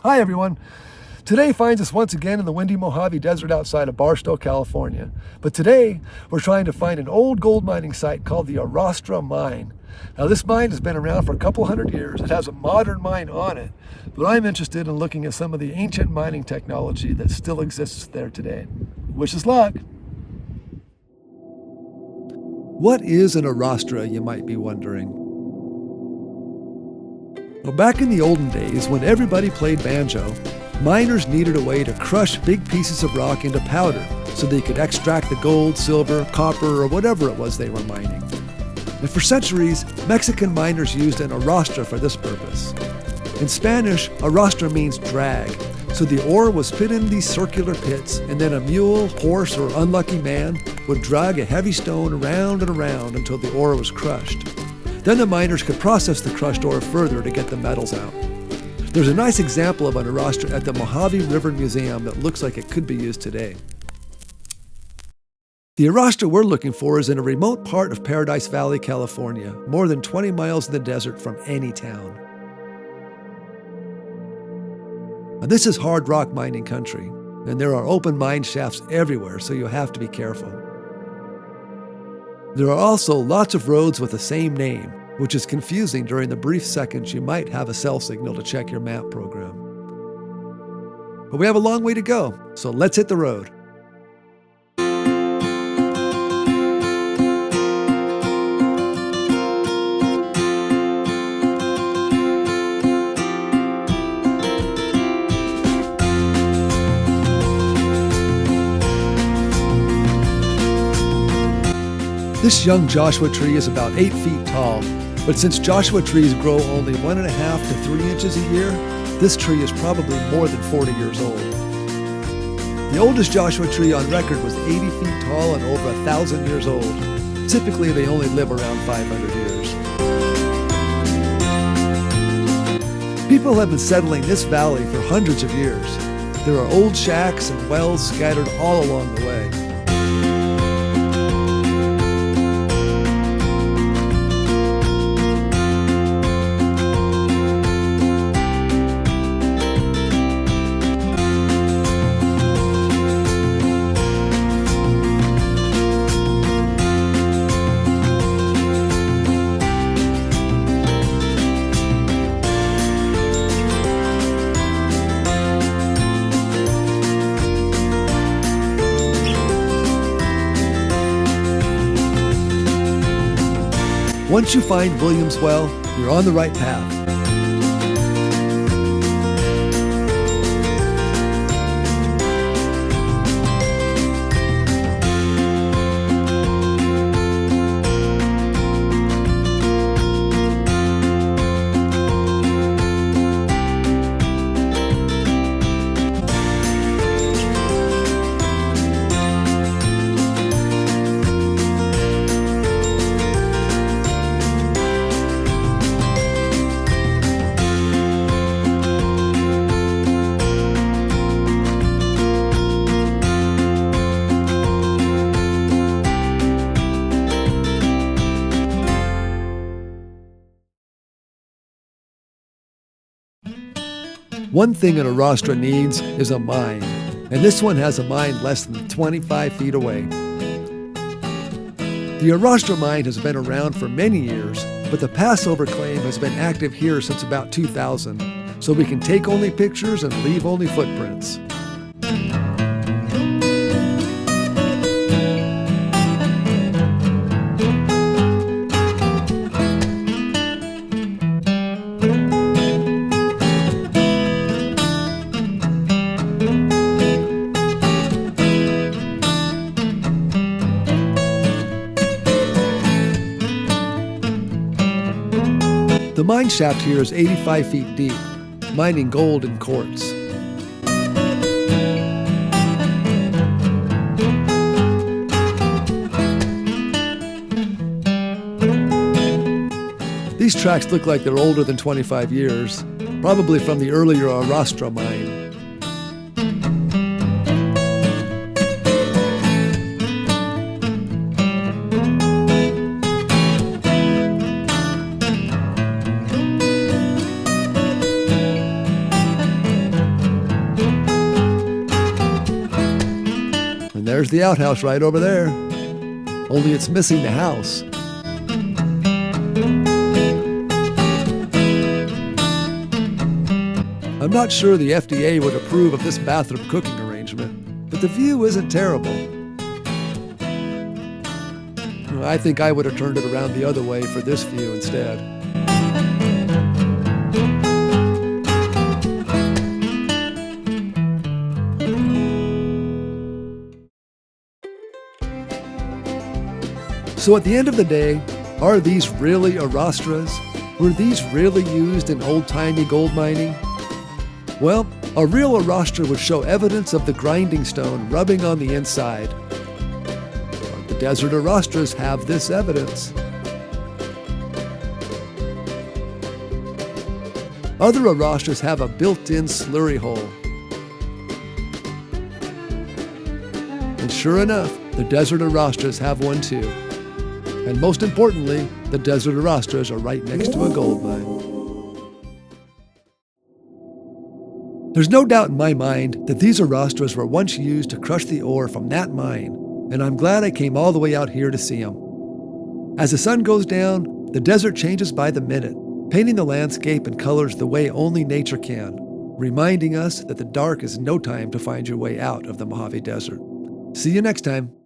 Hi everyone. Today finds us once again in the windy Mojave Desert outside of Barstow, California. But today we're trying to find an old gold mining site called the Arrastre mine. Now this mine has been around for a couple hundred years. It has a modern mine on it, but I'm interested in looking at some of the ancient mining technology that still exists there today. Wish us luck. What is an Arrastre, you might be wondering? Well, back in the olden days, when everybody played banjo, miners needed a way to crush big pieces of rock into powder so they could extract the gold, silver, copper, or whatever it was they were mining. And for centuries, Mexican miners used an arrastre for this purpose. In Spanish, arrastre means drag, so the ore was put in these circular pits, and then a mule, horse, or unlucky man would drag a heavy stone around and around until the ore was crushed. Then the miners could process the crushed ore further to get the metals out. There's a nice example of an arrastre at the Mojave River Museum that looks like it could be used today. The arrastre we're looking for is in a remote part of Paradise Valley, California, more than 20 miles in the desert from any town. Now, this is hard rock mining country, and there are open mine shafts everywhere, so you have to be careful. There are also lots of roads with the same name, which is confusing during the brief seconds you might have a cell signal to check your map program. But we have a long way to go, so let's hit the road. This young Joshua tree is about 8 feet tall, but since Joshua trees grow only 1.5 to 3 inches a year, this tree is probably more than 40 years old. The oldest Joshua tree on record was 80 feet tall and over 1,000 years old. Typically, they only live around 500 years. People have been settling this valley for hundreds of years. There are old shacks and wells scattered all along the way. Once you find Williams Well, you're on the right path. One thing an arrastre needs is a mine, and this one has a mine less than 25 feet away. The Arrastre mine has been around for many years, but the Passover claim has been active here since about 2000, so we can take only pictures and leave only footprints. The mine shaft here is 85 feet deep, mining gold in quartz. These tracks look like they're older than 25 years, probably from the earlier Arrastre mine. There's the outhouse right over there. Only it's missing the house. I'm not sure the FDA would approve of this bathroom cooking arrangement, but the view isn't terrible. I think I would have turned it around the other way for this view instead. So at the end of the day, are these really Arrastras? Were these really used in old-timey gold mining? Well, a real Arrastra would show evidence of the grinding stone rubbing on the inside. The desert Arrastras have this evidence. Other Arrastras have a built-in slurry hole. And sure enough, the desert Arrastras have one too. And most importantly, the desert Arrastras are right next to a gold mine. There's no doubt in my mind that these Arrastras were once used to crush the ore from that mine, and I'm glad I came all the way out here to see them. As the sun goes down, the desert changes by the minute, painting the landscape in colors the way only nature can, reminding us that the dark is no time to find your way out of the Mojave Desert. See you next time.